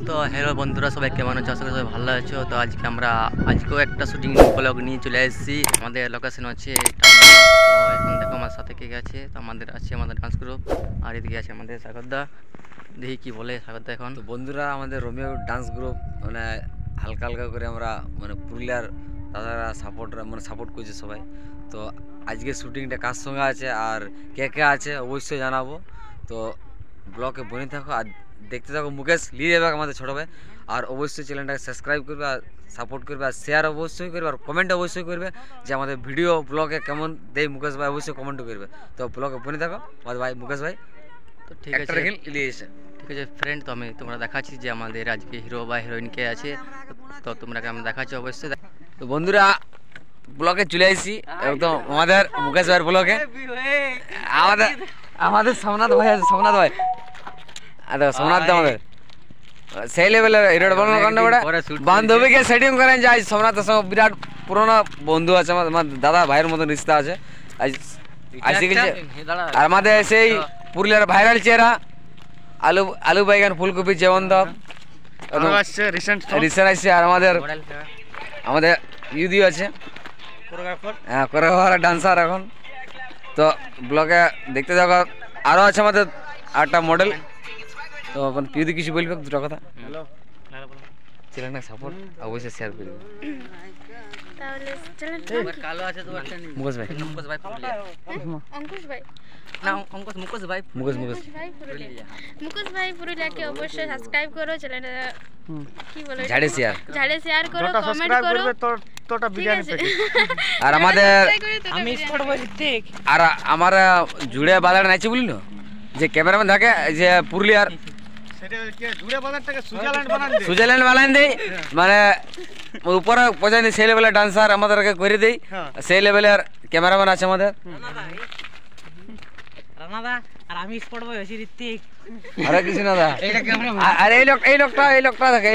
তো হ্যালো বন্ধুরা, সবাই কেমন আছো? আশা করি সবাই ভালো আছো। তো আজকেও একটা শুটিং ব্লগ নিয়ে চলে এসেছি। আমাদের লোকেশন হচ্ছে টাউন। তো এখন দেখো আমার সাথে কে গেছে। তো আমাদের ডান্স গ্রুপ, আর এদিকে আছে আমাদের সাগরদা। দেখি কি বলে সাগরদা এখন। তো বন্ধুরা, আমাদের রোমিও ডান্স গ্রুপ মানে হালকা হালকা করে আমরা মানে পুরুলিয়ার দাদারা সাপোর্ট করছে সবাই। তো আজকে শুটিংটা কার সঙ্গে আছে আর কে কে আছে অবশ্যই জানাবো। তো ব্লগে বনে থাকো আর দেখতে থাকো। মুকেশ নিয়ে যাবে আমাদের ছোটো ভাই। আর অবশ্যই চ্যানেলটাকে সাবস্ক্রাইব করবে আর সাপোর্ট করবে আর শেয়ার অবশ্যই করবে আর কমেন্ট অবশ্যই করবে যে আমাদের ভিডিও ব্লগে কেমন দেয় মুকেশ ভাই, অবশ্যই কমেন্ট করবে। তো ব্লগে বনে থাকো আমাদের ভাই মুকেশ ভাই। তো ঠিক আছে ফ্রেন্ড, তো তোমরা দেখাচ্ছি যে আমাদের আজকে হিরো বা হিরোইন কে আছে। তো তোমরা আমি দেখাচ্ছি অবশ্যই। তো বন্ধুরা, ব্লগে চলে আসছি একদম আমাদের মুকেশ ভাইয়ের ব্লগে। আমাদের সোমনাথ ভাই আছে, সোমনাথ ভাই সোমনাথ দা আমাদের সেই লেভেলের হিরোড বানানোর কারণে বান্ধবীকে সেটিং করেন যে আজ সোমনাথের সঙ্গে বিরাট পুরোনো বন্ধু আছে, আমার দাদা ভাইয়ের মতন রিস্তা আছে। আর আমাদের সেই পুরুলিয়ার ভাইরাল চেহারা আলু বাইগান ফুলকপি জেবন্ত রিসেন্ট আসছে। আর আমাদের ইউদি আছে, হ্যাঁ কোরিওগ্রাফার ডান্সার এখন। তো ব্লগে দেখতে যাওয়া আরও আছে আমাদের আটটা মডেল। তো এখন ইউদি কিছু বলবে দুটো কথা। চ্যানেলটা সাপোর্ট অবশ্যই শেয়ার করবে। মুকেশ ভাই পুরুলিয়াকে অবশ্যই সাবস্ক্রাইব করো, চ্যানেলটা কি বলে ঝাড়ে শেয়ার করো, কমেন্ট করো। আর আমাদের আর আমার জুড়ে বাজার নাইছে বলি না যে ক্যামেরাম্যান থাকে যে পুরুলিয়ার সুইজারল্যান্ড বানান দেয়, মানে উপরে পৌঁছায় সেই লেভেলের ডান্সার আমাদেরকে করে দেয়। সেই লেভেলের ক্যামেরাম্যান আছে আমাদের। আরে কিছু না দা, আর এই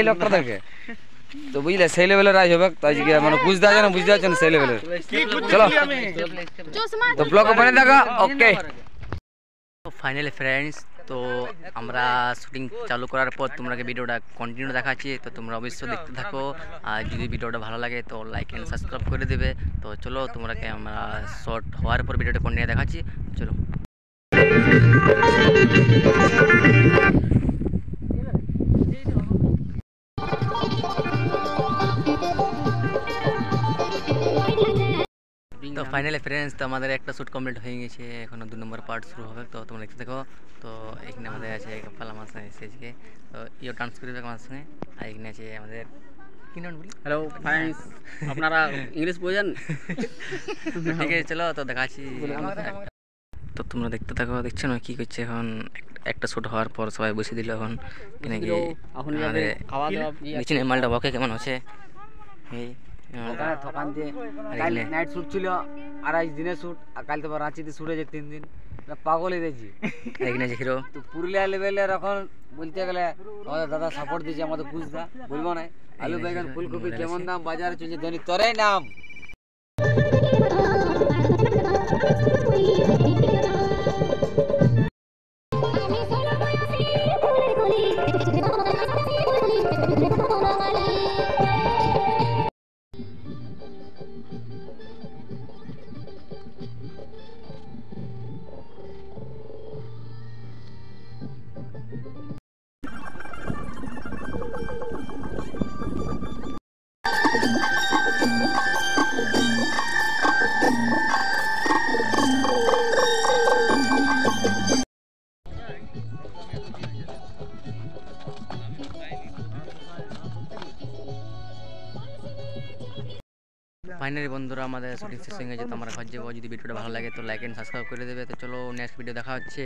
লোকটা থাকে তো বুঝলে সেই লেভেলের আজ হবে। তো আজকে মানে বুঝতে পারছেন সেই লেভেলের। চলো তো ব্লগ বানিয়ে দেখা। ওকে ফাইনালি ফ্রেন্ডস, তো আমরা শুটিং চালু করার পর তোমরা ভিডিওটা কন্টিনিউ দেখাচ্ছি। তো তোমরা অবশ্যই দেখতে থাকো। আর যদি ভিডিওটা ভালো লাগে তো লাইক অ্যান্ড সাবস্ক্রাইব করে দেবে। তো চলো তোমরাকে আমরা শর্ট হওয়ার পর ভিডিওটা কন্টিনিউ দেখাচ্ছি। চলো। তো ফাইনালি ফ্রেন্ডস, তো আমাদের একটা শ্যুট কমপ্লিট হয়ে গেছে, এখনো 2 নম্বর পার্ট শুরু হবে। তো তোমরা দেখতে দেখো। তো এখানে আমাদের আছে কপাল আমার সঙ্গে এসেছে। তো ইও ডান্স করবে আমার সঙ্গে। আর এখানে আছে আমাদের কি নাম বলি, হ্যালো ফ্রেন্ডস, আপনারা ইংলিশ বোঝেন? ঠিক আছে চলো তো দেখাচ্ছি। তো তোমরা দেখতে থাকো। দেখছো না কি করছে এখন? একটা শ্যুট হওয়ার পর সবাই বসে দিল। এখন নাকি আমাদের নিচে মালটা বকে কেমন হচ্ছে। এই থকান দিয়ে কাল নাইট শ্যুট ছিল, 28 দিনের শ্যুট। আর কাল তো রাঁচিতে শ্যুট হয়েছে 3 দিন। পাগল হয়ে গেছি। এখানে আছে হিরো। তো পুরুলিয়া লেভেলের এখন বলতে গেলে আমাদের দাদা সাপোর্ট দিয়েছে, আমাদের বুঝদা বলবো না। আলু বেগুন ফুলকপি কেমন দাম বাজারে চলছে ধনী তোরে নাম। ফাইনালি বন্ধুরা, আমাদের শুটিং শেষ হয়ে গেছে। তো আমরা ঘর যাবো। যদি ভিডিওটা ভালো লাগে তো লাইক এন্ড সাবস্ক্রাইব করে দেবে। তো চলো নেক্সট ভিডিও দেখা হচ্ছে।